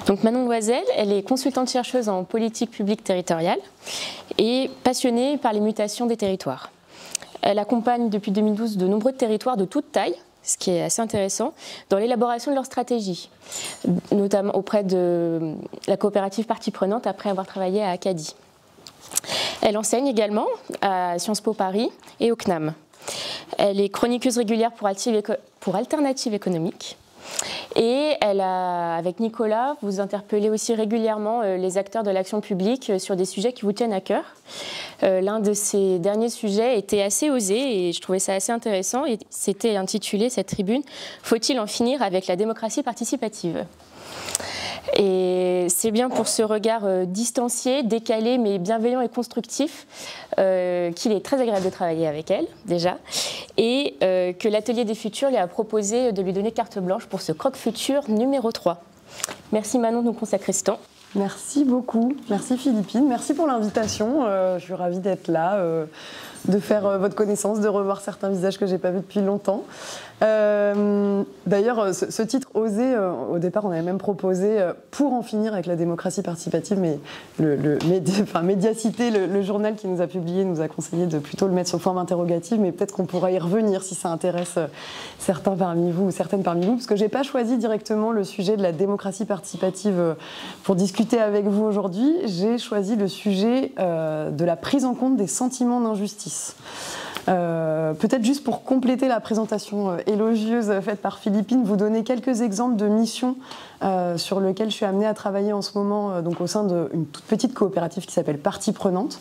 Donc Manon Loisel, elle est consultante chercheuse en politique publique territoriale et passionnée par les mutations des territoires. Elle accompagne depuis 2012 de nombreux territoires de toute taille, ce qui est assez intéressant, dans l'élaboration de leur stratégie, notamment auprès de la coopérative Partie Prenante après avoir travaillé à Acadie. Elle enseigne également à Sciences Po Paris et au CNAM. Elle est chroniqueuse régulière pour Alternative économique. Et elle a, avec Nicolas, vous interpellez aussi régulièrement les acteurs de l'action publique sur des sujets qui vous tiennent à cœur. L'un de ces derniers sujets était assez osé et je trouvais ça assez intéressant. Et c'était intitulé, cette tribune, « Faut-il en finir avec la démocratie participative ?» Et c'est bien pour ce regard distancié, décalé, mais bienveillant et constructif qu'il est très agréable de travailler avec elle, déjà, et que l'Atelier des Futurs lui a proposé de lui donner carte blanche pour ce croque-futur numéro 3. Merci Manon de nous consacrer ce temps. Merci beaucoup. Merci Philippine. Merci pour l'invitation. Je suis ravie d'être là, de faire votre connaissance, de revoir certains visages que je n'ai pas vus depuis longtemps. D'ailleurs, ce titre « Oser », au départ, on avait même proposé pour en finir avec la démocratie participative, mais Médiacité, le journal qui nous a publié, nous a conseillé de plutôt le mettre sur forme interrogative, mais peut-être qu'on pourra y revenir si ça intéresse certains parmi vous ou certaines parmi vous, parce que je n'ai pas choisi directement le sujet de la démocratie participative pour discuter avec vous aujourd'hui. J'ai choisi le sujet de la prise en compte des sentiments d'injustice. Peut-être juste pour compléter la présentation élogieuse faite par Philippine, vous donner quelques exemples de missions sur lesquelles je suis amenée à travailler en ce moment, donc au sein d'une toute petite coopérative qui s'appelle Partie Prenante,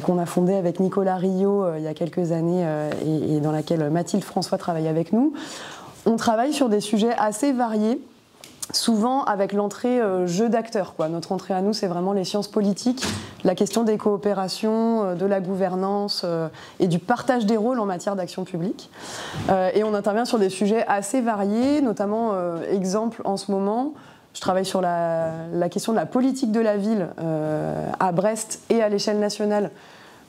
qu'on a fondée avec Nicolas Rio il y a quelques années et dans laquelle Mathilde François travaille avec nous. On travaille sur des sujets assez variés, souvent avec l'entrée jeu d'acteurs. Notre entrée à nous, c'est vraiment les sciences politiques, la question des coopérations, de la gouvernance et du partage des rôles en matière d'action publique. Et on intervient sur des sujets assez variés, notamment, exemple en ce moment, je travaille sur la question de la politique de la ville à Brest et à l'échelle nationale,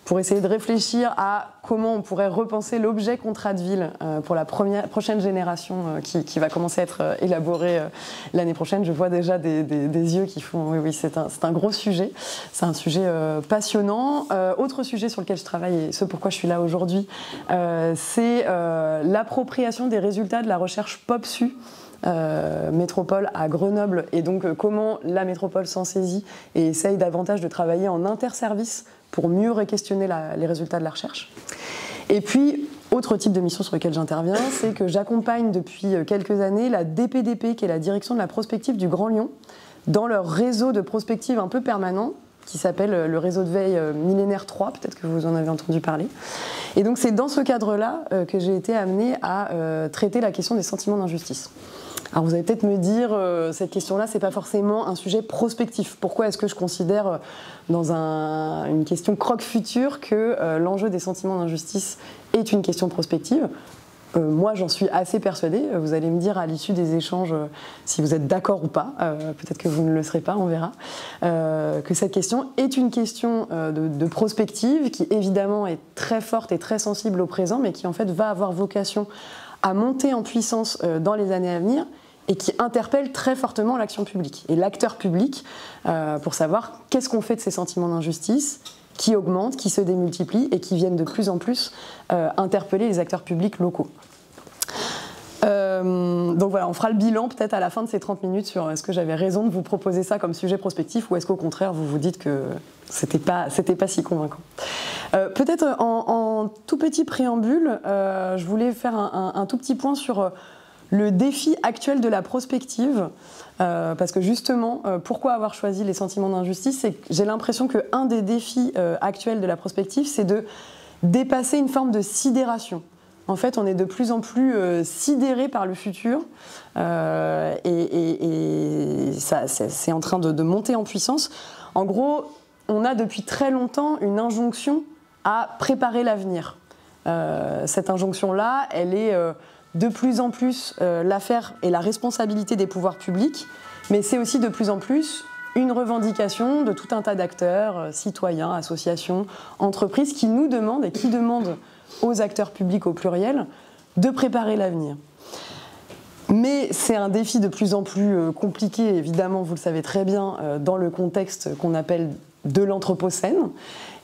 pour essayer de réfléchir à comment on pourrait repenser l'objet contrat de ville pour la prochaine génération qui va commencer à être élaborée l'année prochaine. Je vois déjà des yeux qui font oui, c'est un gros sujet, c'est un sujet passionnant. Autre sujet sur lequel je travaille et ce pourquoi je suis là aujourd'hui, c'est l'appropriation des résultats de la recherche POPSU métropole à Grenoble, et donc comment la métropole s'en saisit et essaye davantage de travailler en interservice pour mieux re-questionner les résultats de la recherche. Et puis, autre type de mission sur lequel j'interviens, c'est que j'accompagne depuis quelques années la DPDP, qui est la direction de la prospective du Grand Lyon, dans leur réseau de prospective un peu permanent, qui s'appelle le réseau de veille Millénaire 3, peut-être que vous en avez entendu parler. Et donc c'est dans ce cadre-là que j'ai été amenée à traiter la question des sentiments d'injustice. Alors vous allez peut-être me dire, cette question-là, c'est pas forcément un sujet prospectif. Pourquoi est-ce que je considère dans une question croque-futur que l'enjeu des sentiments d'injustice est une question prospective ? Moi, j'en suis assez persuadée. Vous allez me dire à l'issue des échanges si vous êtes d'accord ou pas. Peut-être que vous ne le serez pas, on verra. Que cette question est une question de prospective qui, évidemment, est très forte et très sensible au présent, mais qui, en fait, va avoir vocation à monter en puissance dans les années à venir et qui interpelle très fortement l'action publique et l'acteur public pour savoir qu'est-ce qu'on fait de ces sentiments d'injustice qui augmentent, qui se démultiplient et qui viennent de plus en plus interpeller les acteurs publics locaux. Donc voilà, on fera le bilan peut-être à la fin de ces 30 minutes sur est-ce que j'avais raison de vous proposer ça comme sujet prospectif ou est-ce qu'au contraire vous vous dites que c'était pas si convaincant. Peut-être en tout petit préambule, je voulais faire un tout petit point sur le défi actuel de la prospective, parce que justement, pourquoi avoir choisi les sentiments d'injustice, c'est que j'ai l'impression qu'un des défis actuels de la prospective, c'est de dépasser une forme de sidération. En fait, on est de plus en plus sidéré par le futur et ça, c'est en train de monter en puissance. En gros, on a depuis très longtemps une injonction à préparer l'avenir. Cette injonction-là, elle est de plus en plus l'affaire et la responsabilité des pouvoirs publics, mais c'est aussi de plus en plus une revendication de tout un tas d'acteurs, citoyens, associations, entreprises qui nous demandent et qui demandent aux acteurs publics au pluriel de préparer l'avenir. Mais c'est un défi de plus en plus compliqué, évidemment, vous le savez très bien, dans le contexte qu'on appelle de l'Anthropocène.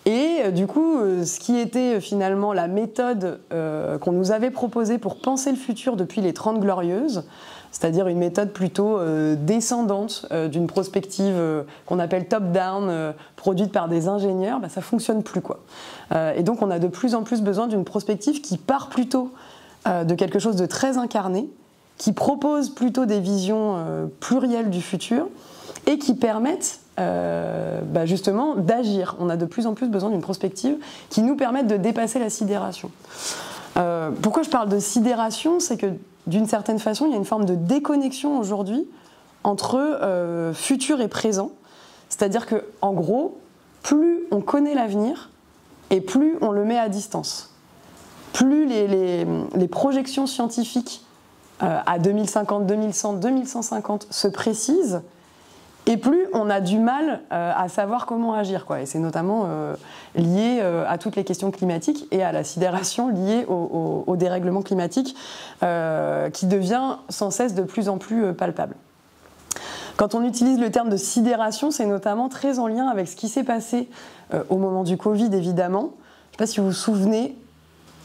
Et du coup, ce qui était finalement la méthode qu'on nous avait proposée pour penser le futur depuis les 30 Glorieuses, c'est-à-dire une méthode plutôt descendante d'une prospective qu'on appelle top-down, produite par des ingénieurs, ça ne fonctionne plus, quoi. Et donc on a de plus en plus besoin d'une prospective qui part plutôt de quelque chose de très incarné, qui propose plutôt des visions plurielles du futur et qui permettent justement d'agir. On a de plus en plus besoin d'une prospective qui nous permette de dépasser la sidération. Pourquoi je parle de sidération? C'est que d'une certaine façon, il y a une forme de déconnexion aujourd'hui entre futur et présent. C'est-à-dire qu'en gros, plus on connaît l'avenir et plus on le met à distance. Plus les projections scientifiques à 2050, 2100, 2150 se précisent, et plus on a du mal à savoir comment agir, quoi. Et c'est notamment lié à toutes les questions climatiques et à la sidération liée au dérèglement climatique qui devient sans cesse de plus en plus palpable. Quand on utilise le terme de sidération, c'est notamment très en lien avec ce qui s'est passé au moment du Covid, évidemment. Je ne sais pas si vous vous souvenez,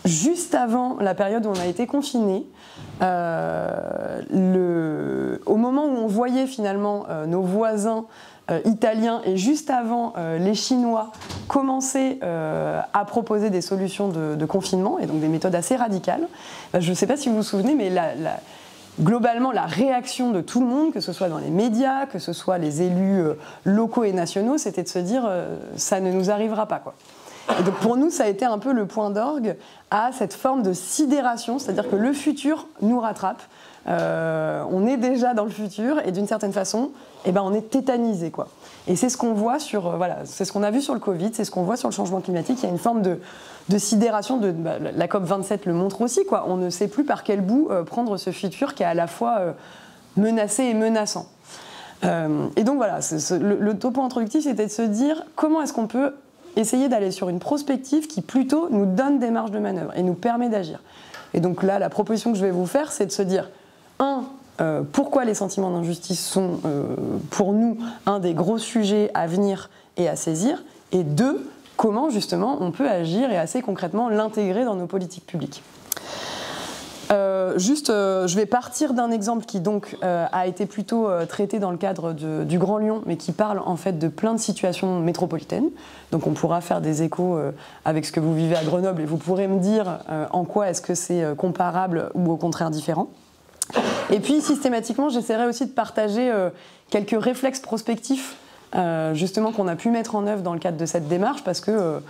juste avant la période où on a été confinés, au moment où on voyait finalement nos voisins italiens et juste avant les Chinois commencer à proposer des solutions de confinement, et donc des méthodes assez radicales, je ne sais pas si vous vous souvenez, mais globalement la réaction de tout le monde, que ce soit dans les médias, que ce soit les élus locaux et nationaux, c'était de se dire ça ne nous arrivera pas, quoi. Et donc pour nous, ça a été un peu le point d'orgue à cette forme de sidération, c'est-à-dire que le futur nous rattrape. On est déjà dans le futur et d'une certaine façon, on est tétanisé, quoi. Et c'est ce qu'on voit c'est ce qu'on a vu sur le Covid, c'est ce qu'on voit sur le changement climatique. Il y a une forme de sidération. La COP27 le montre aussi, quoi. On ne sait plus par quel bout prendre ce futur qui est à la fois menacé et menaçant. Et donc voilà, le topo introductif, c'était de se dire comment est-ce qu'on peut essayer d'aller sur une prospective qui plutôt nous donne des marges de manœuvre et nous permet d'agir. Et donc là, la proposition que je vais vous faire, c'est de se dire, pourquoi les sentiments d'injustice sont pour nous un des gros sujets à venir et à saisir, et 2, comment justement on peut agir et assez concrètement l'intégrer dans nos politiques publiques. Je vais partir d'un exemple qui donc a été plutôt traité dans le cadre du Grand Lyon, mais qui parle en fait de plein de situations métropolitaines. Donc on pourra faire des échos avec ce que vous vivez à Grenoble et vous pourrez me dire en quoi est-ce que c'est comparable ou au contraire différent. Et puis systématiquement, j'essaierai aussi de partager quelques réflexes prospectifs justement qu'on a pu mettre en œuvre dans le cadre de cette démarche, parce que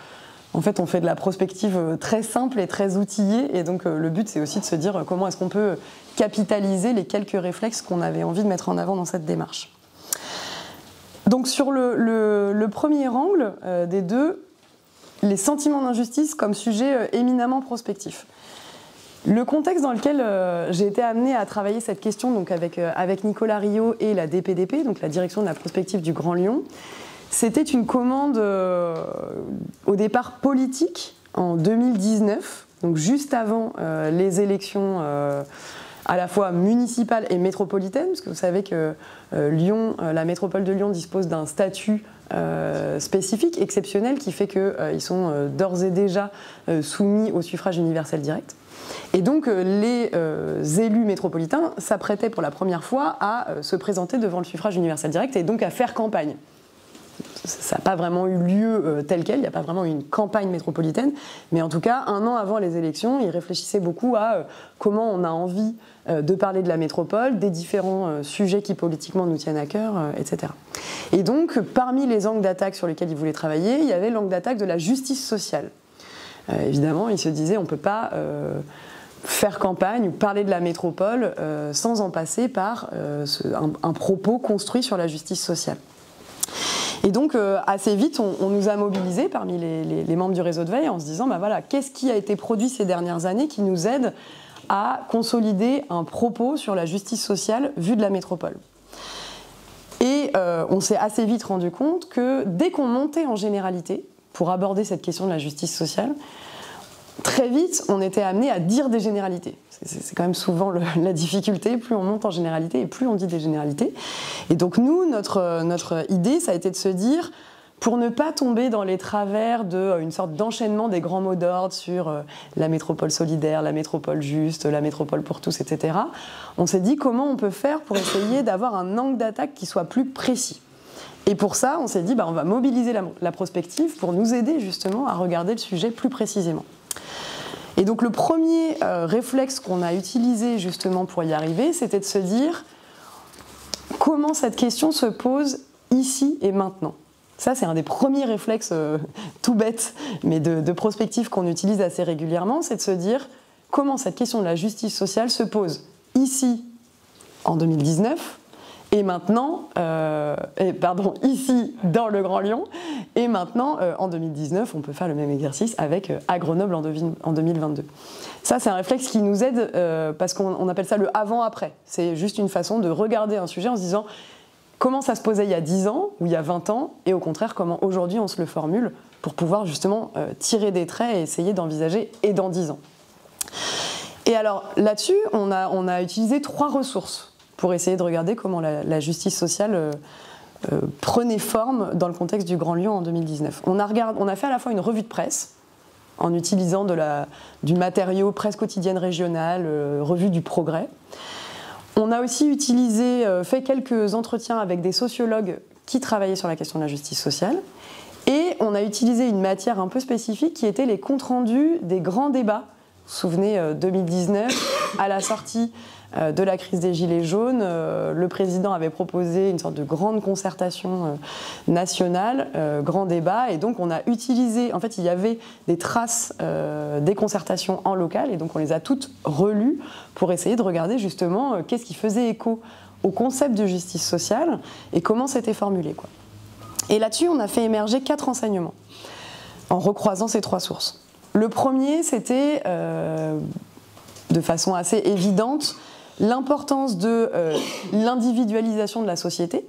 en fait, on fait de la prospective très simple et très outillée, et donc le but, c'est aussi de se dire comment est-ce qu'on peut capitaliser les quelques réflexes qu'on avait envie de mettre en avant dans cette démarche. Donc sur le premier angle des deux, les sentiments d'injustice comme sujet éminemment prospectif. Le contexte dans lequel j'ai été amenée à travailler cette question, donc avec Nicolas Rio et la DPDP, donc la direction de la prospective du Grand Lyon, c'était une commande au départ politique en 2019, donc juste avant les élections à la fois municipales et métropolitaines, parce que vous savez que Lyon, la métropole de Lyon dispose d'un statut spécifique, exceptionnel, qui fait qu'ils sont d'ores et déjà soumis au suffrage universel direct. Et donc les élus métropolitains s'apprêtaient pour la première fois à se présenter devant le suffrage universel direct et donc à faire campagne. Ça n'a pas vraiment eu lieu tel quel, il n'y a pas vraiment eu une campagne métropolitaine, mais en tout cas, un an avant les élections, ils réfléchissaient beaucoup à comment on a envie de parler de la métropole, des différents sujets qui politiquement nous tiennent à cœur, etc. Et donc, parmi les angles d'attaque sur lesquels ils voulaient travailler, il y avait l'angle d'attaque de la justice sociale. Évidemment, ils se disaient on ne peut pas faire campagne ou parler de la métropole sans en passer par un propos construit sur la justice sociale. Et donc, assez vite, on nous a mobilisés parmi les membres du réseau de veille en se disant, voilà, qu'est-ce qui a été produit ces dernières années qui nous aide à consolider un propos sur la justice sociale vue de la métropole. Et on s'est assez vite rendu compte que dès qu'on montait en généralité pour aborder cette question de la justice sociale, très vite, on était amené à dire des généralités. C'est quand même souvent la difficulté, plus on monte en généralité et plus on dit des généralités. Et donc nous, notre idée, ça a été de se dire, pour ne pas tomber dans les travers d'une sorte d'enchaînement des grands mots d'ordre sur la métropole solidaire, la métropole juste, la métropole pour tous, etc., on s'est dit comment on peut faire pour essayer d'avoir un angle d'attaque qui soit plus précis. Et pour ça, on s'est dit, on va mobiliser la prospective pour nous aider justement à regarder le sujet plus précisément. Et donc le premier réflexe qu'on a utilisé justement pour y arriver, c'était de se dire comment cette question se pose ici et maintenant. Ça, c'est un des premiers réflexes tout bêtes, mais de prospective qu'on utilise assez régulièrement, c'est de se dire comment cette question de la justice sociale se pose ici en 2019, et maintenant, ici dans le Grand Lyon, et maintenant en 2019, on peut faire le même exercice avec à Grenoble en 2022. Ça, c'est un réflexe qui nous aide parce qu'on appelle ça le avant-après. C'est juste une façon de regarder un sujet en se disant comment ça se posait il y a 10 ans ou il y a 20 ans, et au contraire, comment aujourd'hui on se le formule pour pouvoir justement tirer des traits et essayer d'envisager et dans 10 ans. Et alors là-dessus, on a utilisé 3 ressources pour essayer de regarder comment la justice sociale prenait forme dans le contexte du Grand Lyon en 2019. On a fait à la fois une revue de presse, en utilisant du matériau presse quotidienne régionale, revue du Progrès. On a aussi fait quelques entretiens avec des sociologues qui travaillaient sur la question de la justice sociale. Et on a utilisé une matière un peu spécifique qui était les comptes rendus des grands débats. Vous vous souvenez, 2019, à la sortie de la crise des Gilets jaunes, le président avait proposé une sorte de grande concertation nationale, grand débat, et donc on a utilisé, en fait il y avait des traces des concertations en local, et donc on les a toutes relues pour essayer de regarder justement qu'est-ce qui faisait écho au concept de justice sociale et comment c'était formulé, quoi. Et là-dessus on a fait émerger 4 enseignements en recroisant ces 3 sources. Le premier, c'était de façon assez évidente l'importance de l'individualisation de la société,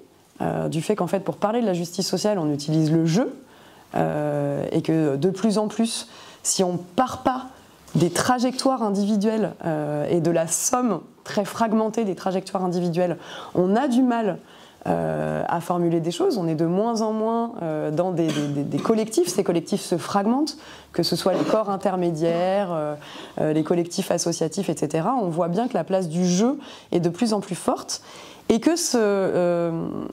du fait qu'en fait, pour parler de la justice sociale, on utilise le jeu, et que de plus en plus, si on ne part pas des trajectoires individuelles et de la somme très fragmentée des trajectoires individuelles, on a du mal à formuler des choses. On est de moins en moins dans des collectifs. Ces collectifs se fragmentent, que ce soit les corps intermédiaires, les collectifs associatifs, etc. On voit bien que la place du jeu est de plus en plus forte et que ça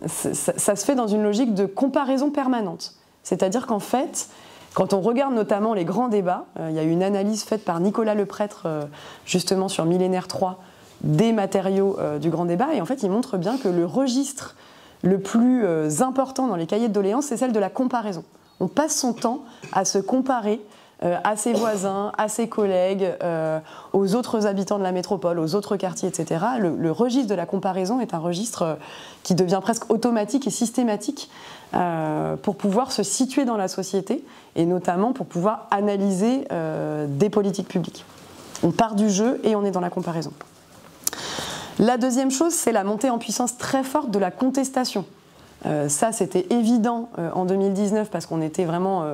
se fait dans une logique de comparaison permanente. C'est-à-dire qu'en fait, quand on regarde notamment les grands débats, il y a eu une analyse faite par Nicolas Leprêtre justement sur Millénaire 3 des matériaux du grand débat, et en fait il montre bien que le registre le plus important dans les cahiers de doléances, c'est celle de la comparaison. On passe son temps à se comparer à ses voisins, à ses collègues, aux autres habitants de la métropole, aux autres quartiers, etc. Le registre de la comparaison est un registre qui devient presque automatique et systématique pour pouvoir se situer dans la société et notamment pour pouvoir analyser des politiques publiques. On part du jeu et on est dans la comparaison. La deuxième chose, c'est la montée en puissance très forte de la contestation. Ça, c'était évident en 2019 parce qu'on était vraiment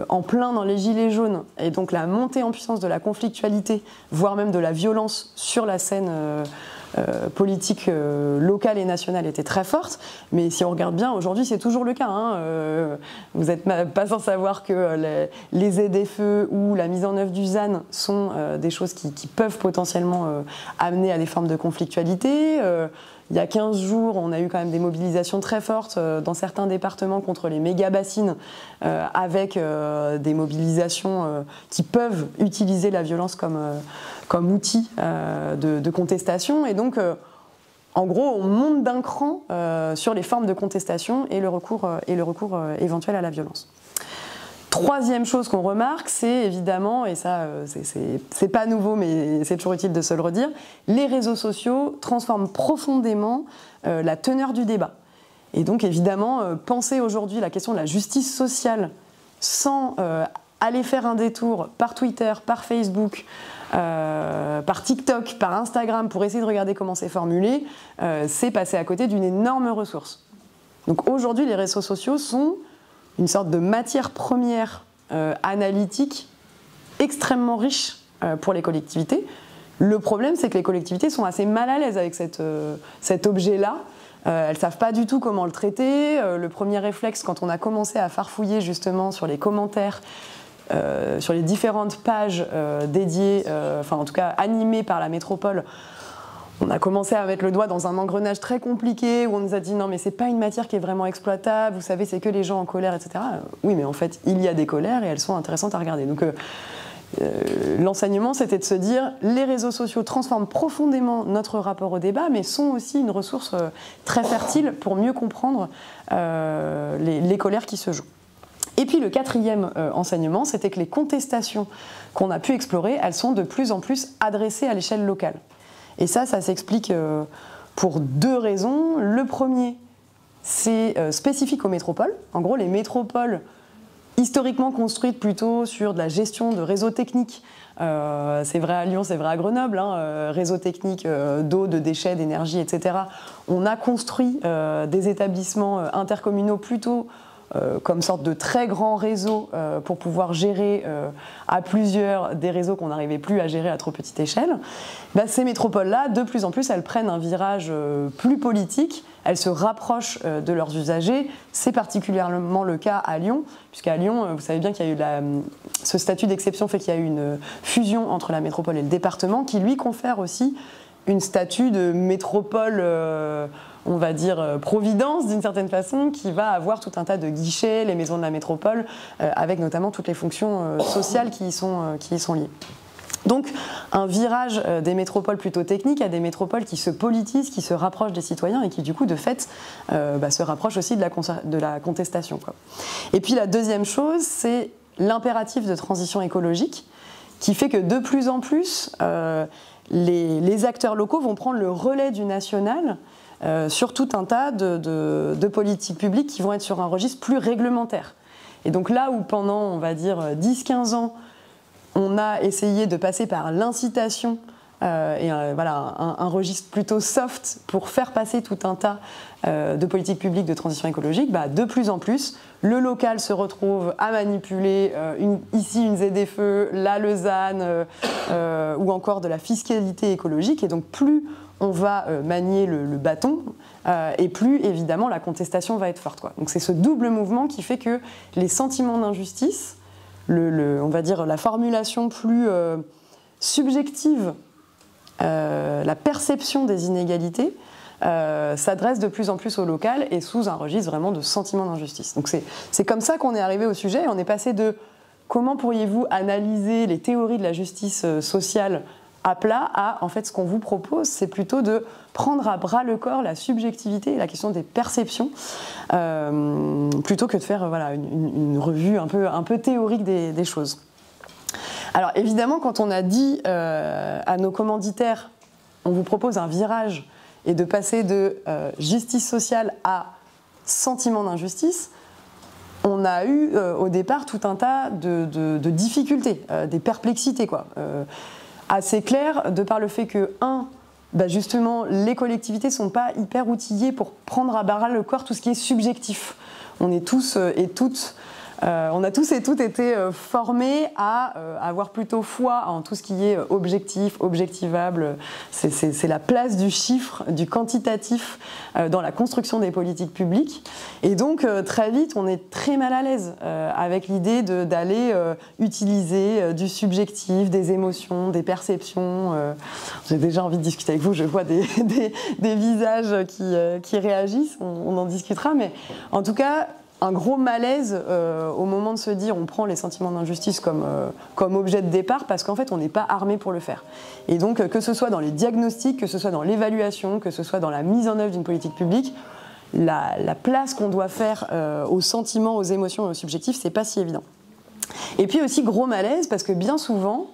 en plein dans les gilets jaunes. Et donc la montée en puissance de la conflictualité, voire même de la violence sur la scène politique locale et nationale était très forte. Mais si on regarde bien, aujourd'hui, c'est toujours le cas. Vous n'êtes pas sans savoir que les ZFE ou la mise en œuvre du ZAN sont des choses qui peuvent potentiellement amener à des formes de conflictualité. Il y a 15 jours, on a eu quand même des mobilisations très fortes dans certains départements contre les méga-bassines, avec des mobilisations qui peuvent utiliser la violence comme outil de contestation. Et donc, en gros, on monte d'un cran sur les formes de contestation et le recours éventuel à la violence. Troisième chose qu'on remarque, c'est évidemment, et ça c'est pas nouveau mais c'est toujours utile de se le redire, les réseaux sociaux transforment profondément la teneur du débat. Et donc évidemment, penser aujourd'hui la question de la justice sociale sans aller faire un détour par Twitter, par Facebook, par TikTok, par Instagram pour essayer de regarder comment c'est formulé, c'est passer à côté d'une énorme ressource. Donc aujourd'hui, les réseaux sociaux sont une sorte de matière première analytique extrêmement riche pour les collectivités. Le problème, c'est que les collectivités sont assez mal à l'aise avec cet objet-là. Elles ne savent pas du tout comment le traiter. Le premier réflexe, quand on a commencé à farfouiller justement sur les commentaires, sur les différentes pages dédiées, enfin en tout cas animées par la métropole, on a commencé à mettre le doigt dans un engrenage très compliqué où on nous a dit non mais c'est pas une matière qui est vraiment exploitable, vous savez c'est que les gens en colère, etc. Oui mais en fait il y a des colères et elles sont intéressantes à regarder. Donc l'enseignement c'était de se dire les réseaux sociaux transforment profondément notre rapport au débat mais sont aussi une ressource très fertile pour mieux comprendre les colères qui se jouent. Et puis le quatrième enseignement c'était que les contestations qu'on a pu explorer elles sont de plus en plus adressées à l'échelle locale. Et ça s'explique pour deux raisons. Le premier, c'est spécifique aux métropoles. En gros, les métropoles, historiquement construites plutôt sur de la gestion de réseaux techniques, c'est vrai à Lyon, c'est vrai à Grenoble, réseaux techniques d'eau, de déchets, d'énergie, etc. On a construit des établissements intercommunaux plutôt comme sorte de très grands réseaux pour pouvoir gérer à plusieurs des réseaux qu'on n'arrivait plus à gérer à trop petite échelle. Ces métropoles-là, de plus en plus, elles prennent un virage plus politique, elles se rapprochent de leurs usagers. C'est particulièrement le cas à Lyon, puisqu'à Lyon, vous savez bien qu'il y a eu ce statut d'exception fait qu'il y a eu une fusion entre la métropole et le département qui lui confère aussi une statut de métropole on va dire providence d'une certaine façon, qui va avoir tout un tas de guichets, les maisons de la métropole, avec notamment toutes les fonctions sociales qui y sont liées. Donc un virage des métropoles plutôt techniques à des métropoles qui se politisent, qui se rapprochent des citoyens et qui du coup de fait se rapprochent aussi de la contestation, quoi. Et puis la deuxième chose, c'est l'impératif de transition écologique qui fait que de plus en plus les acteurs locaux vont prendre le relais du national sur tout un tas de politiques publiques qui vont être sur un registre plus réglementaire. Et donc là où pendant, on va dire, 10-15 ans, on a essayé de passer par l'incitation voilà, un registre plutôt soft pour faire passer tout un tas de politiques publiques de transition écologique, de plus en plus, le local se retrouve à manipuler ici une ZFE, là le ZAN, ou encore de la fiscalité écologique. Et donc plus on va manier le bâton, et plus évidemment la contestation va être forte, quoi. Donc c'est ce double mouvement qui fait que les sentiments d'injustice, on va dire la formulation plus subjective, la perception des inégalités, s'adresse de plus en plus au local et sous un registre vraiment de sentiment d'injustice. Donc c'est comme ça qu'on est arrivé au sujet. On est passé de comment pourriez-vous analyser les théories de la justice sociale à plat à, en fait, ce qu'on vous propose, c'est plutôt de prendre à bras le corps la subjectivité et la question des perceptions, plutôt que de faire voilà, une revue un peu théorique des choses. Alors évidemment, quand on a dit à nos commanditaires, on vous propose un virage et de passer de justice sociale à sentiment d'injustice, on a eu au départ tout un tas de difficultés, des perplexités, quoi. Assez clair, de par le fait que, justement, les collectivités ne sont pas hyper outillées pour prendre à bras le corps tout ce qui est subjectif. On est tous et toutes... on a tous et toutes été formés à avoir plutôt foi en tout ce qui est objectif, objectivable. C'est la place du chiffre, du quantitatif dans la construction des politiques publiques. Et donc, très vite, on est très mal à l'aise avec l'idée d'aller utiliser du subjectif, des émotions, des perceptions. J'ai déjà envie de discuter avec vous, je vois des visages qui réagissent, on en discutera. Mais en tout cas, un gros malaise au moment de se dire on prend les sentiments d'injustice comme objet de départ parce qu'en fait on n'est pas armé pour le faire. Et donc que ce soit dans les diagnostics, que ce soit dans l'évaluation, que ce soit dans la mise en œuvre d'une politique publique, la place qu'on doit faire aux sentiments, aux émotions et aux subjectifs, c'est pas si évident. Et puis aussi gros malaise parce que bien souvent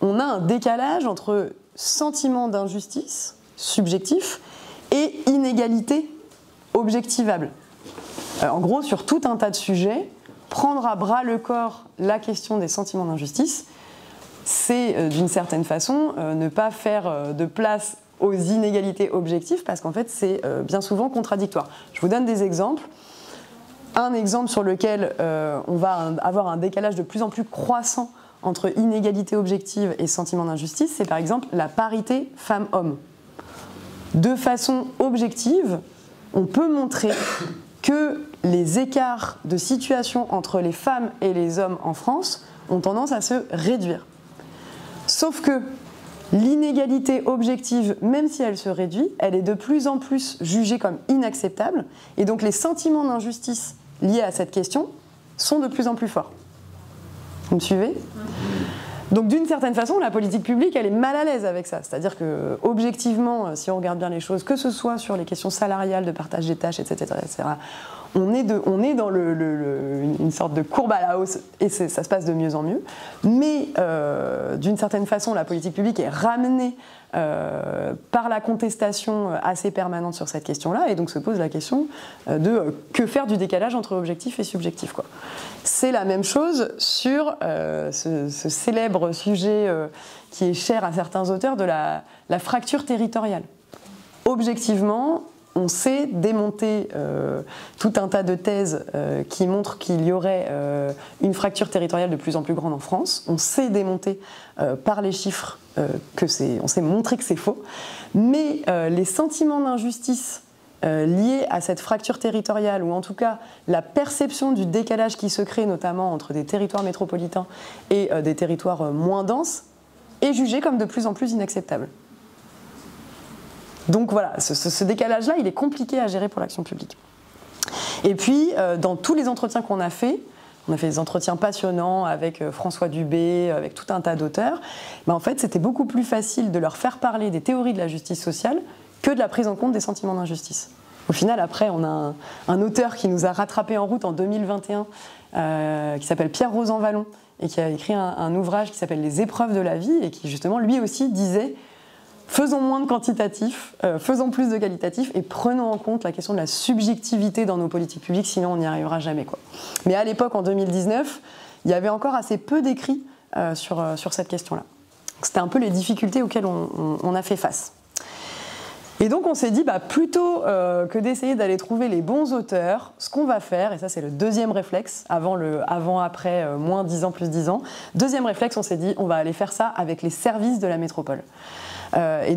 on a un décalage entre sentiment d'injustice subjectif et inégalité objectivable. En gros, sur tout un tas de sujets, prendre à bras le corps la question des sentiments d'injustice, c'est d'une certaine façon ne pas faire de place aux inégalités objectives parce qu'en fait c'est bien souvent contradictoire. Je vous donne des exemples. Un exemple sur lequel on va avoir un décalage de plus en plus croissant entre inégalité objective et sentiment d'injustice, c'est par exemple la parité femmes-hommes. De façon objective, on peut montrer que les écarts de situation entre les femmes et les hommes en France ont tendance à se réduire. Sauf que l'inégalité objective, même si elle se réduit, elle est de plus en plus jugée comme inacceptable, et donc les sentiments d'injustice liés à cette question sont de plus en plus forts. Vous me suivez ? Donc d'une certaine façon, la politique publique, elle est mal à l'aise avec ça. C'est-à-dire que, objectivement, si on regarde bien les choses, que ce soit sur les questions salariales, de partage des tâches, etc., on est dans une sorte de courbe à la hausse, et ça se passe de mieux en mieux. Mais d'une certaine façon, la politique publique est ramenée par la contestation assez permanente sur cette question-là, et donc se pose la question de que faire du décalage entre objectif et subjectif, quoi. C'est la même chose sur ce célèbre sujet qui est cher à certains auteurs de la fracture territoriale. Objectivement, on sait démonter tout un tas de thèses qui montrent qu'il y aurait une fracture territoriale de plus en plus grande en France. On sait démonter par les chiffres on sait montrer que c'est faux. Mais les sentiments d'injustice liés à cette fracture territoriale, ou en tout cas la perception du décalage qui se crée notamment entre des territoires métropolitains et des territoires moins denses, est jugé comme de plus en plus inacceptable. Donc voilà, ce décalage-là, il est compliqué à gérer pour l'action publique. Et puis, dans tous les entretiens qu'on a fait, on a fait des entretiens passionnants avec François Dubé, avec tout un tas d'auteurs, en fait, c'était beaucoup plus facile de leur faire parler des théories de la justice sociale que de la prise en compte des sentiments d'injustice. Au final, après, on a un auteur qui nous a rattrapé en route en 2021, qui s'appelle Pierre Rosanvallon, et qui a écrit un ouvrage qui s'appelle Les épreuves de la vie, et qui justement, lui aussi, disait: faisons moins de quantitatif, faisons plus de qualitatif, et prenons en compte la question de la subjectivité dans nos politiques publiques, sinon on n'y arrivera jamais, quoi. Mais à l'époque, en 2019, il y avait encore assez peu d'écrits sur cette question-là. C'était un peu les difficultés auxquelles on a fait face. Et donc on s'est dit, plutôt que d'essayer d'aller trouver les bons auteurs, ce qu'on va faire, et ça c'est le deuxième réflexe, avant-après, moins 10 ans, plus 10 ans, deuxième réflexe, on s'est dit, on va aller faire ça avec les services de la métropole. Et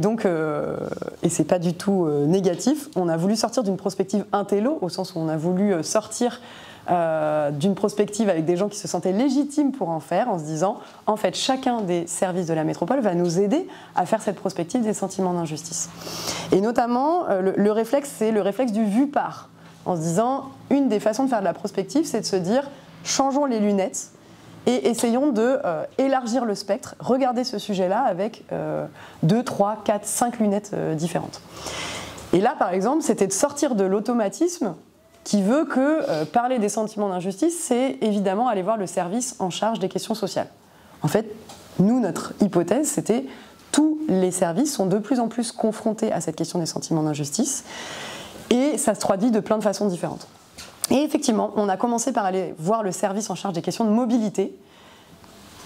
c'est pas du tout négatif, on a voulu sortir d'une prospective intello, au sens où on a voulu sortir d'une prospective avec des gens qui se sentaient légitimes pour en faire, en se disant, en fait, chacun des services de la métropole va nous aider à faire cette prospective des sentiments d'injustice. Et notamment, le réflexe, c'est le réflexe du vu par, en se disant, une des façons de faire de la prospective, c'est de se dire, changeons les lunettes, et essayons d'élargir le spectre, regarder ce sujet-là avec 2, 3, 4, 5 lunettes différentes. Et là, par exemple, c'était de sortir de l'automatisme qui veut que parler des sentiments d'injustice, c'est évidemment aller voir le service en charge des questions sociales. En fait, nous, notre hypothèse, c'était tous les services sont de plus en plus confrontés à cette question des sentiments d'injustice, et ça se traduit de plein de façons différentes. Et effectivement, on a commencé par aller voir le service en charge des questions de mobilité,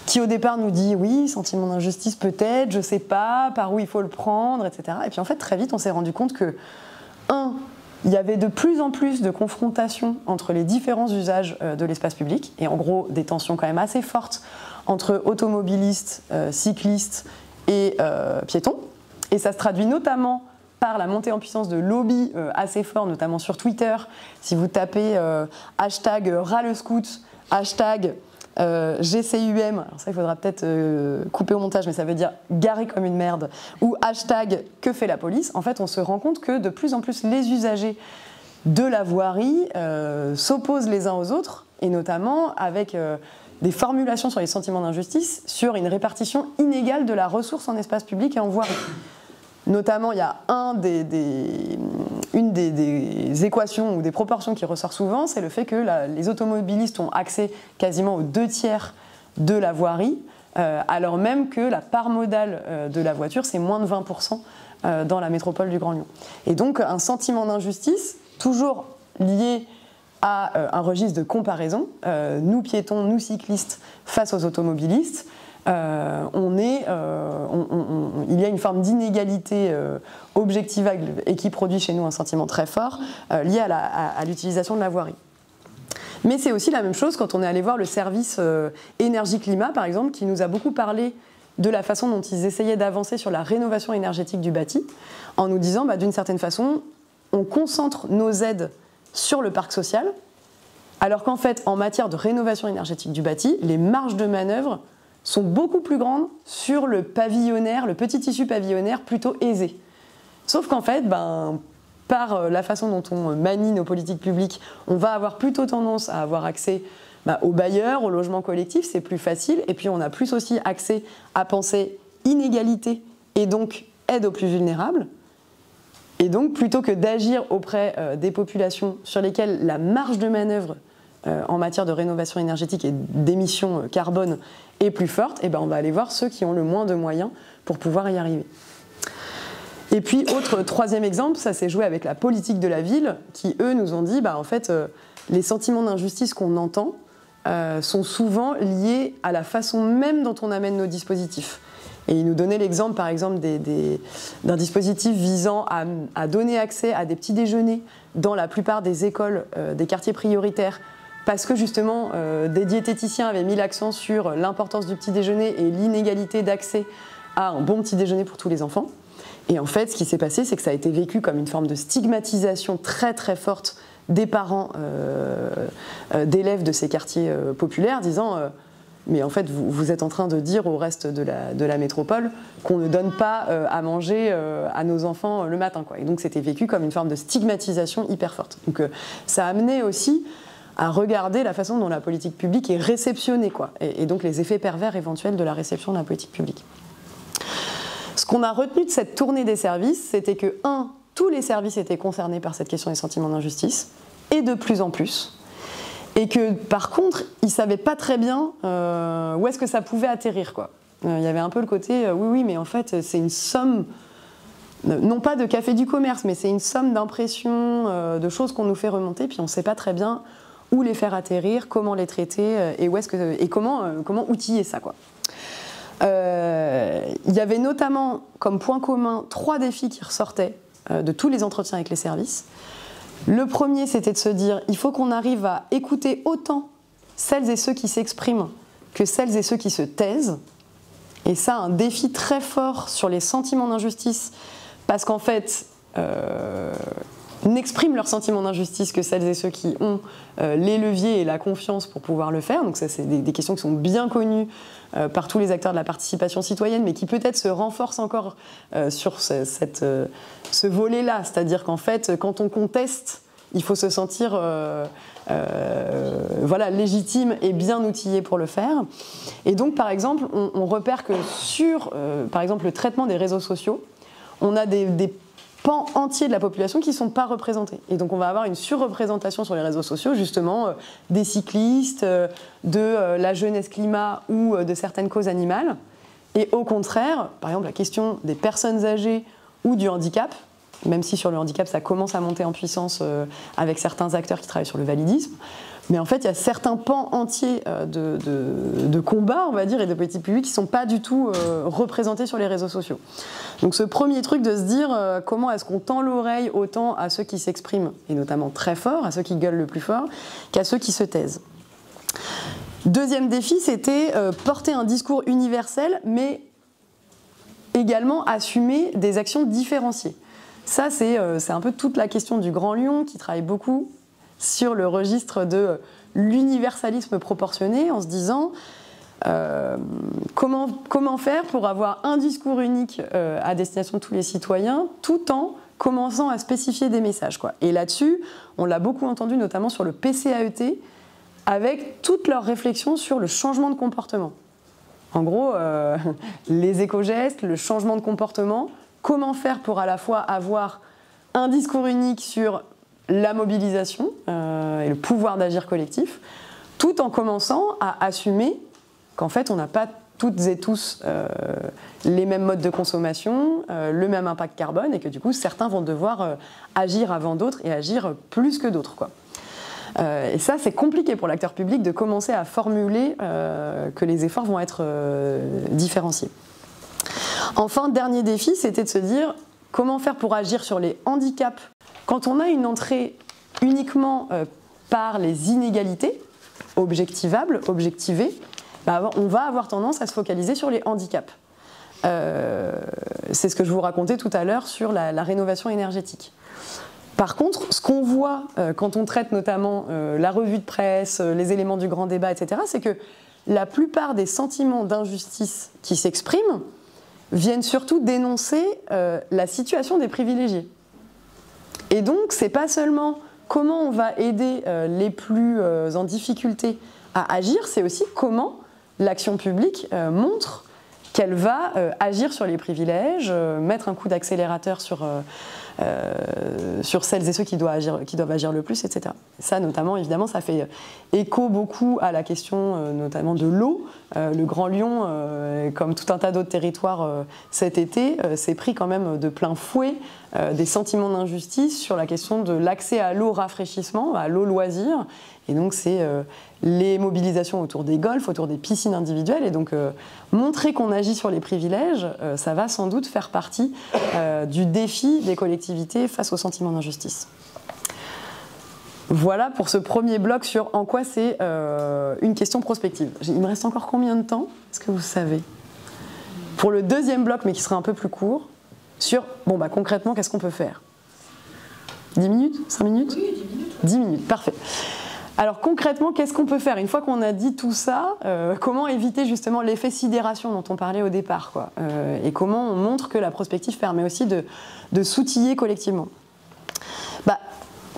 qui au départ nous dit oui, sentiment d'injustice peut-être, je sais pas, par où il faut le prendre, etc. Et puis en fait, très vite, on s'est rendu compte que, il y avait de plus en plus de confrontations entre les différents usages de l'espace public, et en gros des tensions quand même assez fortes entre automobilistes, cyclistes et piétons. Et ça se traduit notamment par la montée en puissance de lobbies assez forts, notamment sur Twitter. Si vous tapez hashtag ras le scoot, hashtag GCUM, alors ça il faudra peut-être couper au montage, mais ça veut dire garer comme une merde, ou hashtag que fait la police, en fait on se rend compte que de plus en plus les usagers de la voirie s'opposent les uns aux autres, et notamment avec des formulations sur les sentiments d'injustice, sur une répartition inégale de la ressource en espace public et en voirie. Notamment, il y a une des équations ou des proportions qui ressort souvent, c'est le fait que les automobilistes ont accès quasiment aux 2/3 de la voirie, alors même que la part modale de la voiture, c'est moins de 20% dans la métropole du Grand Lyon. Et donc, un sentiment d'injustice, toujours lié à un registre de comparaison, nous piétons, nous cyclistes, face aux automobilistes, il y a une forme d'inégalité objectivable et qui produit chez nous un sentiment très fort lié à l'utilisation de la voirie. Mais c'est aussi la même chose quand on est allé voir le service énergie-climat, par exemple, qui nous a beaucoup parlé de la façon dont ils essayaient d'avancer sur la rénovation énergétique du bâti, en nous disant, d'une certaine façon, on concentre nos aides sur le parc social, alors qu'en fait, en matière de rénovation énergétique du bâti, les marges de manœuvre sont beaucoup plus grandes sur le pavillonnaire, le petit tissu pavillonnaire plutôt aisé. Sauf qu'en fait, par la façon dont on manie nos politiques publiques, on va avoir plutôt tendance à avoir accès aux bailleurs, au logement collectif, c'est plus facile. Et puis on a plus aussi accès à penser inégalité et donc aide aux plus vulnérables. Et donc plutôt que d'agir auprès des populations sur lesquelles la marge de manœuvre en matière de rénovation énergétique et d'émissions carbone est plus forte, on va aller voir ceux qui ont le moins de moyens pour pouvoir y arriver. Et puis, troisième exemple, ça s'est joué avec la politique de la ville, qui, eux, nous ont dit, en fait, les sentiments d'injustice qu'on entend sont souvent liés à la façon même dont on amène nos dispositifs. Et ils nous donnaient l'exemple, par exemple, d'un dispositif visant à donner accès à des petits déjeuners dans la plupart des écoles des quartiers prioritaires, parce que justement, des diététiciens avaient mis l'accent sur l'importance du petit déjeuner et l'inégalité d'accès à un bon petit déjeuner pour tous les enfants. Et en fait, ce qui s'est passé, c'est que ça a été vécu comme une forme de stigmatisation très très forte des parents d'élèves de ces quartiers populaires, disant mais en fait, vous êtes en train de dire au reste de la métropole qu'on ne donne pas à manger à nos enfants le matin, quoi. Et donc c'était vécu comme une forme de stigmatisation hyper forte. Donc ça a amené aussi à regarder la façon dont la politique publique est réceptionnée, quoi, et donc les effets pervers éventuels de la réception de la politique publique. Ce qu'on a retenu de cette tournée des services, c'était que, tous les services étaient concernés par cette question des sentiments d'injustice, et de plus en plus, et que par contre, ils ne savaient pas très bien où est-ce que ça pouvait atterrir, quoi. Il y avait un peu le côté, oui, mais en fait, c'est une somme, non pas de café du commerce, mais c'est une somme d'impressions, de choses qu'on nous fait remonter, puis on ne sait pas très bien où les faire atterrir, comment les traiter, et comment outiller ça, quoi. Il y avait notamment comme point commun 3 défis qui ressortaient de tous les entretiens avec les services. Le premier, c'était de se dire, il faut qu'on arrive à écouter autant celles et ceux qui s'expriment que celles et ceux qui se taisent. Et ça, un défi très fort sur les sentiments d'injustice, parce qu'en fait, n'expriment leurs sentiments d'injustice que celles et ceux qui ont les leviers et la confiance pour pouvoir le faire. Donc ça, c'est des questions qui sont bien connues par tous les acteurs de la participation citoyenne, mais qui peut-être se renforcent encore sur ce volet-là. C'est-à-dire qu'en fait, quand on conteste, il faut se sentir légitime et bien outillé pour le faire. Et donc, par exemple, on repère que sur, par exemple, le traitement des réseaux sociaux, on a des pans entiers de la population qui ne sont pas représentés. Et donc on va avoir une surreprésentation sur les réseaux sociaux, justement, des cyclistes, de la jeunesse climat ou de certaines causes animales. Et au contraire, par exemple, la question des personnes âgées ou du handicap, même si sur le handicap, ça commence à monter en puissance avec certains acteurs qui travaillent sur le validisme. Mais en fait, il y a certains pans entiers de combats, on va dire, et de politiques publiques qui ne sont pas du tout représentés sur les réseaux sociaux. Donc ce premier truc de se dire comment est-ce qu'on tend l'oreille autant à ceux qui s'expriment, et notamment très fort, à ceux qui gueulent le plus fort, qu'à ceux qui se taisent. Deuxième défi, c'était porter un discours universel, mais également assumer des actions différenciées. Ça, c'est un peu toute la question du Grand Lyon, qui travaille beaucoup sur le registre de l'universalisme proportionné, en se disant comment faire pour avoir un discours unique à destination de tous les citoyens, tout en commençant à spécifier des messages, quoi. Et là-dessus, on l'a beaucoup entendu, notamment sur le PCAET, avec toutes leurs réflexions sur le changement de comportement. En gros, les éco-gestes, le changement de comportement, comment faire pour à la fois avoir un discours unique sur la mobilisation et le pouvoir d'agir collectif, tout en commençant à assumer qu'en fait on n'a pas toutes et tous les mêmes modes de consommation, le même impact carbone, et que du coup certains vont devoir agir avant d'autres et agir plus que d'autres, quoi. Et ça, c'est compliqué pour l'acteur public de commencer à formuler que les efforts vont être différenciés. Enfin, dernier défi, c'était de se dire comment faire pour agir sur les handicaps. Quand on a une entrée uniquement par les inégalités objectivables, objectivées, bah, on va avoir tendance à se focaliser sur les handicaps. C'est ce que je vous racontais tout à l'heure sur la rénovation énergétique. Par contre, ce qu'on voit quand on traite notamment la revue de presse, les éléments du grand débat, etc., c'est que la plupart des sentiments d'injustice qui s'expriment viennent surtout dénoncer la situation des privilégiés. Et donc, c'est pas seulement comment on va aider les plus en difficulté à agir, c'est aussi comment l'action publique montre qu'elle va agir sur les privilèges, mettre un coup d'accélérateur sur celles et ceux qui doivent agir le plus, etc. Ça, notamment, évidemment, ça fait écho beaucoup à la question notamment de l'eau. Le Grand Lyon, comme tout un tas d'autres territoires cet été, s'est pris quand même de plein fouet des sentiments d'injustice sur la question de l'accès à l'eau rafraîchissement, à l'eau loisir. Et donc, c'est les mobilisations autour des golfs, autour des piscines individuelles. Et donc, montrer qu'on agit sur les privilèges, ça va sans doute faire partie du défi des collectivités face au sentiment d'injustice. Voilà pour ce premier bloc sur en quoi c'est une question prospective. Il me reste encore combien de temps? Est-ce que vous savez? Pour le deuxième bloc, mais qui sera un peu plus court, sur, bon, bah, concrètement, qu'est-ce qu'on peut faire? 10 minutes? 5 minutes? Oui, 10 minutes. 10 minutes, parfait. Alors concrètement, qu'est-ce qu'on peut faire? Une fois qu'on a dit tout ça, comment éviter justement l'effet sidération dont on parlait au départ, quoi, et comment on montre que la prospective permet aussi de s'outiller collectivement? Bah,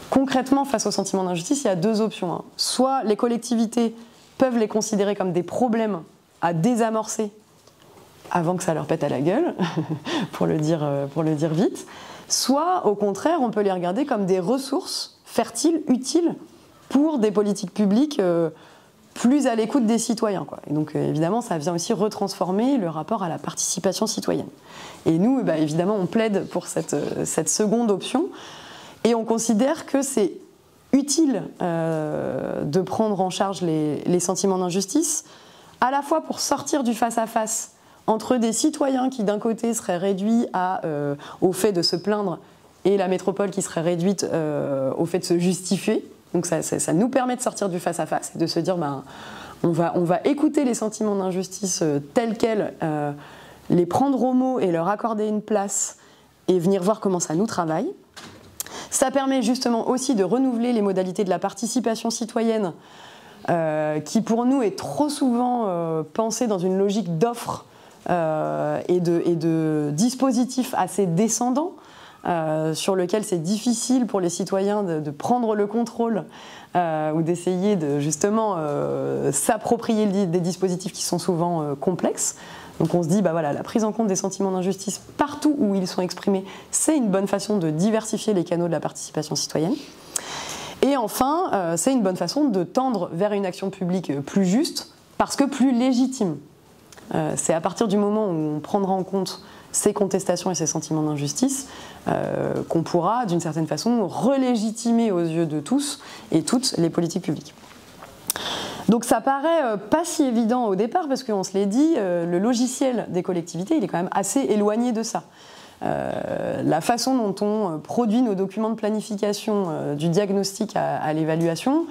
concrètement, face au sentiment d'injustice, il y a deux options, hein. Soit les collectivités peuvent les considérer comme des problèmes à désamorcer avant que ça leur pète à la gueule, pour le dire vite, soit au contraire, on peut les regarder comme des ressources fertiles, utiles, pour des politiques publiques plus à l'écoute des citoyens, quoi. Et donc évidemment, ça vient aussi retransformer le rapport à la participation citoyenne. Et nous, bah, évidemment, on plaide pour cette seconde option, et on considère que c'est utile de prendre en charge les sentiments d'injustice, à la fois pour sortir du face-à-face entre des citoyens qui, d'un côté, seraient réduits au fait de se plaindre, et la métropole qui serait réduite au fait de se justifier. Donc ça nous permet de sortir du face-à-face et de se dire ben, on va écouter les sentiments d'injustice tels quels, les prendre au mot et leur accorder une place et venir voir comment ça nous travaille. Ça permet justement aussi de renouveler les modalités de la participation citoyenne qui pour nous est trop souvent pensée dans une logique d'offre et de dispositifs assez descendants. Sur lequel c'est difficile pour les citoyens de prendre le contrôle ou d'essayer de justement s'approprier des dispositifs qui sont souvent complexes. Donc on se dit, bah voilà, la prise en compte des sentiments d'injustice partout où ils sont exprimés, c'est une bonne façon de diversifier les canaux de la participation citoyenne. Et enfin, c'est une bonne façon de tendre vers une action publique plus juste, parce que plus légitime. C'est à partir du moment où on prendra en compte ces contestations et ces sentiments d'injustice qu'on pourra, d'une certaine façon, relégitimer aux yeux de tous et toutes les politiques publiques. Donc ça paraît pas si évident au départ, parce qu'on se l'est dit, le logiciel des collectivités, il est quand même assez éloigné de ça. La façon dont on produit nos documents de planification du diagnostic à l'évaluation,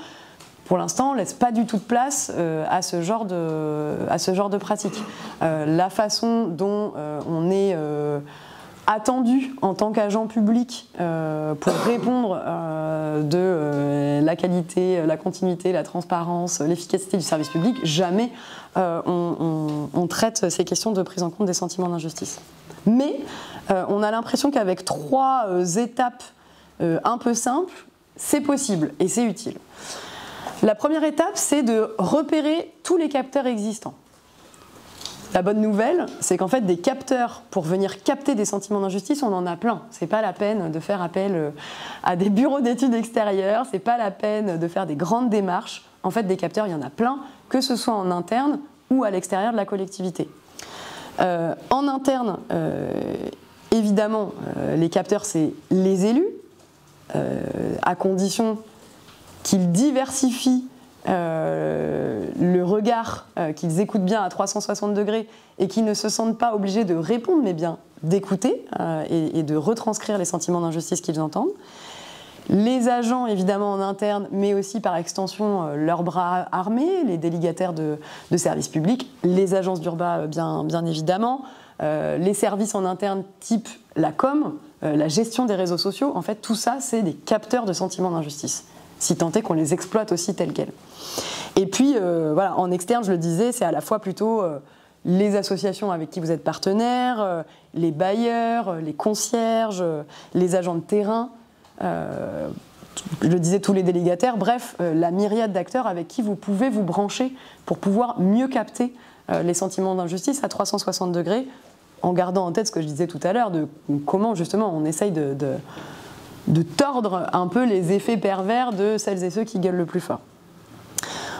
pour l'instant, ne laisse pas du tout de place à ce genre de pratique. La façon dont on est attendu en tant qu'agent public pour répondre de la qualité, la continuité, la transparence, l'efficacité du service public, jamais on traite ces questions de prise en compte des sentiments d'injustice. Mais on a l'impression qu'avec 3 étapes un peu simples, c'est possible et c'est utile. La première étape, c'est de repérer tous les capteurs existants. La bonne nouvelle, c'est qu'en fait, des capteurs pour venir capter des sentiments d'injustice, on en a plein. C'est pas la peine de faire appel à des bureaux d'études extérieurs, c'est pas la peine de faire des grandes démarches. En fait, des capteurs, il y en a plein, que ce soit en interne ou à l'extérieur de la collectivité. En interne, évidemment, les capteurs, c'est les élus, à condition qu'ils diversifient le regard, qu'ils écoutent bien à 360 degrés et qu'ils ne se sentent pas obligés de répondre, mais bien d'écouter et de retranscrire les sentiments d'injustice qu'ils entendent. Les agents, évidemment, en interne, mais aussi par extension leurs bras armés, les délégataires de services publics, les agences d'Urba, bien évidemment, les services en interne type la com, la gestion des réseaux sociaux. En fait, tout ça, c'est des capteurs de sentiments d'injustice, si tant est qu'on les exploite aussi tels quels. Et puis, voilà, en externe, je le disais, c'est à la fois plutôt les associations avec qui vous êtes partenaires, les bailleurs, les concierges, les agents de terrain, je le disais, tous les délégataires, bref, la myriade d'acteurs avec qui vous pouvez vous brancher pour pouvoir mieux capter les sentiments d'injustice à 360 degrés, en gardant en tête ce que je disais tout à l'heure, de comment justement on essaye de tordre un peu les effets pervers de celles et ceux qui gueulent le plus fort.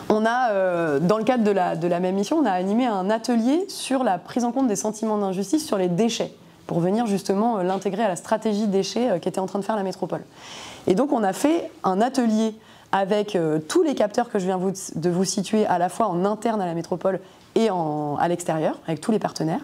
On a, dans le cadre de la même mission, on a animé un atelier sur la prise en compte des sentiments d'injustice sur les déchets, pour venir justement l'intégrer à la stratégie déchets qu'était en train de faire la métropole. Et donc on a fait un atelier avec tous les capteurs que je viens de vous situer, à la fois en interne à la métropole et à l'extérieur, avec tous les partenaires.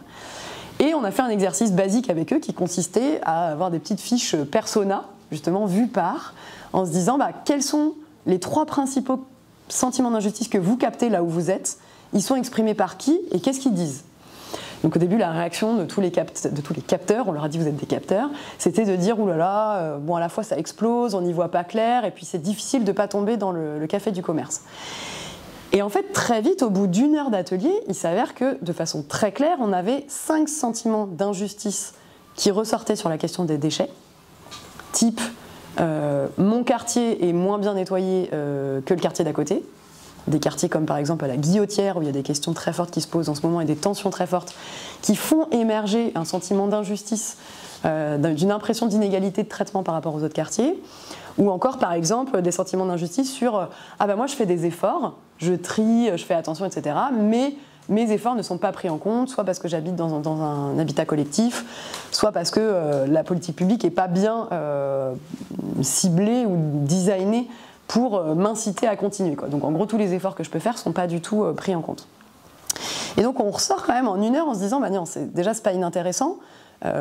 Et on a fait un exercice basique avec eux qui consistait à avoir des petites fiches persona, justement vues par, en se disant quels sont les 3 principaux sentiments d'injustice que vous captez là où vous êtes, ils sont exprimés par qui et qu'est-ce qu'ils disent. Donc au début, la réaction de tous les capteurs, on leur a dit vous êtes des capteurs, c'était de dire oulala, bon à la fois ça explose, on n'y voit pas clair, et puis c'est difficile de ne pas tomber dans le café du commerce. Et en fait, très vite, au bout d'1 heure d'atelier, il s'avère que de façon très claire, on avait 5 sentiments d'injustice qui ressortaient sur la question des déchets, type mon quartier est moins bien nettoyé que le quartier d'à côté. Des quartiers comme par exemple à la Guillotière où il y a des questions très fortes qui se posent en ce moment et des tensions très fortes qui font émerger un sentiment d'injustice, d'une impression d'inégalité de traitement par rapport aux autres quartiers, ou encore par exemple des sentiments d'injustice sur moi je fais des efforts, je trie, je fais attention, etc. mais mes efforts ne sont pas pris en compte, soit parce que j'habite dans un habitat collectif, soit parce que la politique publique n'est pas bien ciblée ou designée pour m'inciter à continuer, quoi. Donc en gros, tous les efforts que je peux faire ne sont pas du tout pris en compte. Et donc on ressort quand même en 1 heure en se disant, non, déjà c'est pas inintéressant,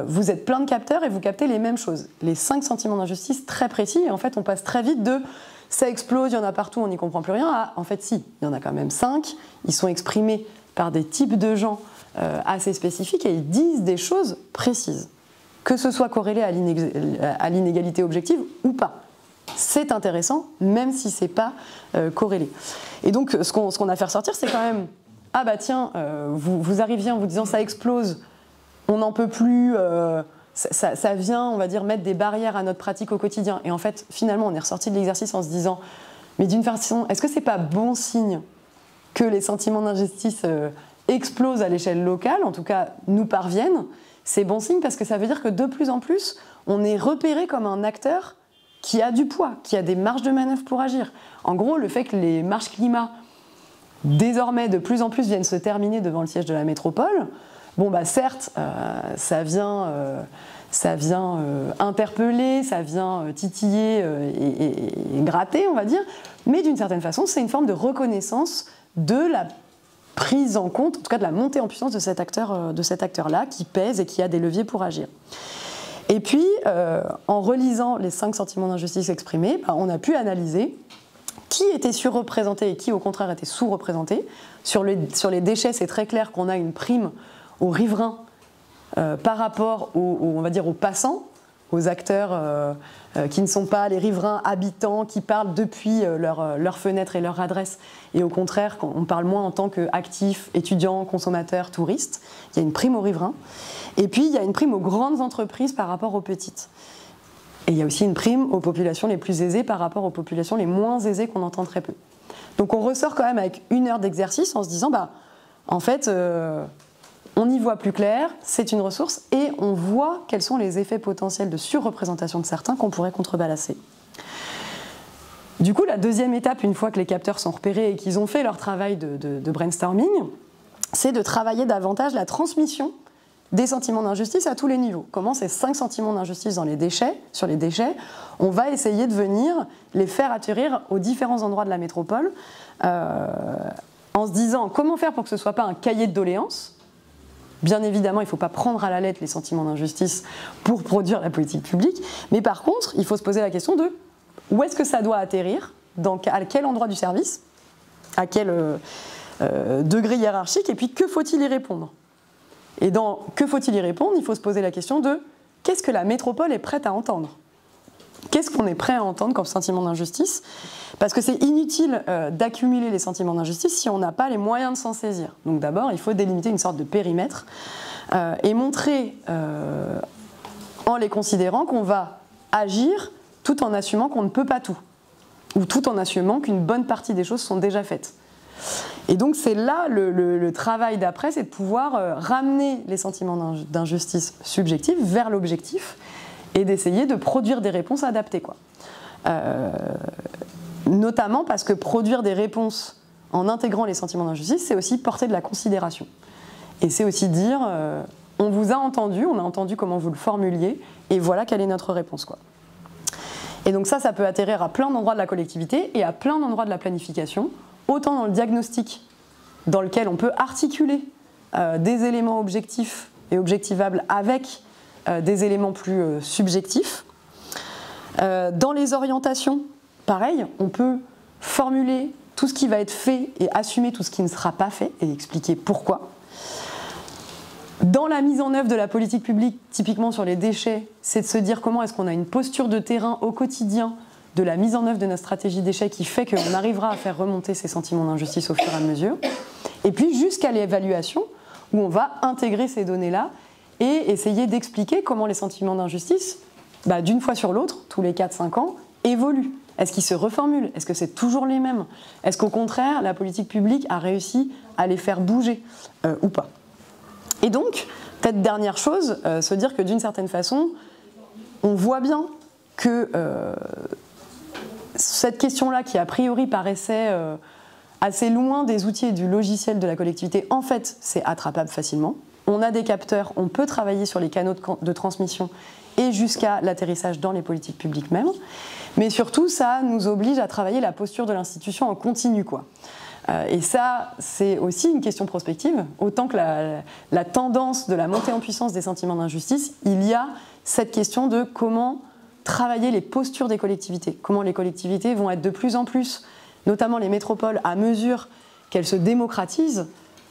vous êtes plein de capteurs et vous captez les mêmes choses. Les 5 sentiments d'injustice très précis, et en fait on passe très vite de ça explose, il y en a partout, on n'y comprend plus rien, à en fait si, il y en a quand même 5, ils sont exprimés par des types de gens assez spécifiques et ils disent des choses précises, que ce soit corrélé à l'inégalité objective ou pas. C'est intéressant, même si c'est pas corrélé. Et donc, ce qu'on a fait ressortir, c'est quand même vous arriviez en vous disant ça explose, on n'en peut plus, ça vient, on va dire, mettre des barrières à notre pratique au quotidien. Et en fait, finalement, on est ressorti de l'exercice en se disant, mais d'une façon, est-ce que c'est pas bon signe que les sentiments d'injustice explosent à l'échelle locale, en tout cas nous parviennent? C'est bon signe parce que ça veut dire que de plus en plus, on est repéré comme un acteur qui a du poids, qui a des marges de manœuvre pour agir. En gros, le fait que les marches climat, désormais, de plus en plus viennent se terminer devant le siège de la métropole, certes, ça vient interpeller, ça vient titiller et gratter, on va dire, mais d'une certaine façon, c'est une forme de reconnaissance de la prise en compte, en tout cas de la montée en puissance de cet acteur-là, qui pèse et qui a des leviers pour agir. Et puis, en relisant les 5 sentiments d'injustice exprimés, on a pu analyser qui était surreprésenté et qui, au contraire, était sous-représenté. Sur les déchets, c'est très clair qu'on a une prime aux riverains par rapport on va dire, aux passants, aux acteurs qui ne sont pas les riverains habitants, qui parlent depuis leur fenêtre et leur adresse. Et au contraire, on parle moins en tant qu'actifs, étudiants, consommateurs, touristes. Il y a une prime aux riverains. Et puis, il y a une prime aux grandes entreprises par rapport aux petites. Et il y a aussi une prime aux populations les plus aisées par rapport aux populations les moins aisées qu'on entend très peu. Donc on ressort quand même avec 1 heure d'exercice en se disant, en fait, on y voit plus clair, c'est une ressource, et on voit quels sont les effets potentiels de surreprésentation de certains qu'on pourrait contrebalancer. Du coup, la deuxième étape, une fois que les capteurs sont repérés et qu'ils ont fait leur travail de brainstorming, c'est de travailler davantage la transmission des sentiments d'injustice à tous les niveaux. Comment ces 5 sentiments d'injustice sur les déchets, on va essayer de venir les faire atterrir aux différents endroits de la métropole en se disant comment faire pour que ce ne soit pas un cahier de doléances. Bien évidemment, il ne faut pas prendre à la lettre les sentiments d'injustice pour produire la politique publique, mais par contre, il faut se poser la question de où est-ce que ça doit atterrir, à quel endroit du service, à quel degré hiérarchique, et puis que faut-il y répondre. Et dans que faut-il y répondre, il faut se poser la question de qu'est-ce que la métropole est prête à entendre? Qu'est-ce qu'on est prêt à entendre comme sentiment d'injustice? Parce que c'est inutile d'accumuler les sentiments d'injustice si on n'a pas les moyens de s'en saisir. Donc d'abord, il faut délimiter une sorte de périmètre et montrer, en les considérant, qu'on va agir tout en assumant qu'on ne peut pas tout, ou tout en assumant qu'une bonne partie des choses sont déjà faites. Et donc c'est là le travail d'après, c'est de pouvoir ramener les sentiments d'injustice subjectifs vers l'objectif, et d'essayer de produire des réponses adaptées, quoi. Notamment parce que produire des réponses en intégrant les sentiments d'injustice, c'est aussi porter de la considération. Et c'est aussi dire, on vous a entendu, on a entendu comment vous le formuliez, et voilà quelle est notre réponse, quoi. Et donc ça peut atterrir à plein d'endroits de la collectivité et à plein d'endroits de la planification, autant dans le diagnostic, dans lequel on peut articuler des éléments objectifs et objectivables avec des éléments plus subjectifs. Dans les orientations, pareil, on peut formuler tout ce qui va être fait et assumer tout ce qui ne sera pas fait et expliquer pourquoi. Dans la mise en œuvre de la politique publique, typiquement sur les déchets, c'est de se dire comment est-ce qu'on a une posture de terrain au quotidien de la mise en œuvre de notre stratégie déchets qui fait qu'on arrivera à faire remonter ces sentiments d'injustice au fur et à mesure. Et puis jusqu'à l'évaluation, où on va intégrer ces données-là et essayer d'expliquer comment les sentiments d'injustice, d'une fois sur l'autre, tous les 4-5 ans, évoluent. Est-ce qu'ils se reformulent? Est-ce que c'est toujours les mêmes? Est-ce qu'au contraire, la politique publique a réussi à les faire bouger ou pas? Et donc, peut-être dernière chose, se dire que d'une certaine façon, on voit bien que cette question-là, qui a priori paraissait assez loin des outils et du logiciel de la collectivité, en fait, c'est attrapable facilement. On a des capteurs, on peut travailler sur les canaux de transmission et jusqu'à l'atterrissage dans les politiques publiques même. Mais surtout, ça nous oblige à travailler la posture de l'institution en continu, quoi. Et ça, c'est aussi une question prospective. Autant que la tendance de la montée en puissance des sentiments d'injustice, il y a cette question de comment travailler les postures des collectivités. Comment les collectivités vont être de plus en plus, notamment les métropoles, à mesure qu'elles se démocratisent,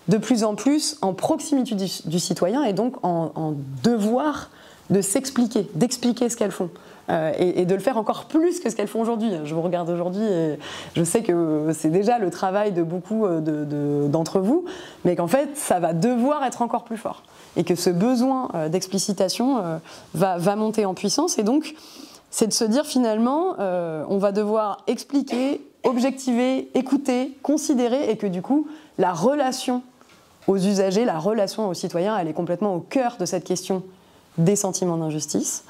de plus en plus en proximité du citoyen et donc en devoir de s'expliquer, d'expliquer ce qu'elles font et de le faire encore plus que ce qu'elles font aujourd'hui. Je vous regarde aujourd'hui et je sais que c'est déjà le travail de beaucoup d'entre vous, mais qu'en fait ça va devoir être encore plus fort et que ce besoin d'explicitation va monter en puissance. Et donc c'est de se dire finalement on va devoir expliquer, objectiver, écouter, considérer, et que du coup la relation aux usagers, la relation aux citoyens, elle est complètement au cœur de cette question des sentiments d'injustice.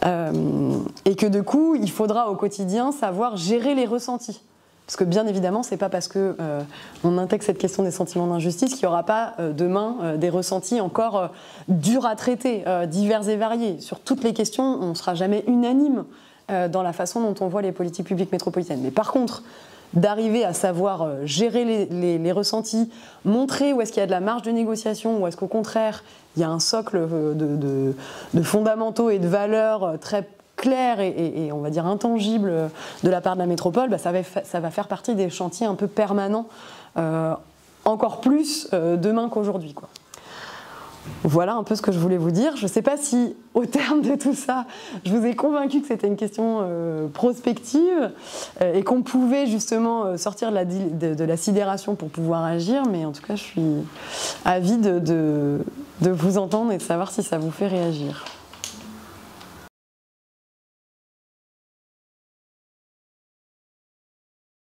Et que du coup, il faudra au quotidien savoir gérer les ressentis. Parce que bien évidemment, c'est pas parce qu'on intègre cette question des sentiments d'injustice qu'il n'y aura pas demain des ressentis encore durs à traiter, divers et variés. Sur toutes les questions, on ne sera jamais unanime dans la façon dont on voit les politiques publiques métropolitaines. Mais par contre, d'arriver à savoir gérer les ressentis, montrer où est-ce qu'il y a de la marge de négociation, ou est-ce qu'au contraire, il y a un socle de fondamentaux et de valeurs très clairs et on va dire intangibles de la part de la métropole, ça va faire partie des chantiers un peu permanents, encore plus demain qu'aujourd'hui, quoi. Voilà un peu ce que je voulais vous dire. Je ne sais pas si, au terme de tout ça, je vous ai convaincu que c'était une question prospective et qu'on pouvait justement sortir de la sidération pour pouvoir agir, mais en tout cas, je suis avide de vous entendre et de savoir si ça vous fait réagir.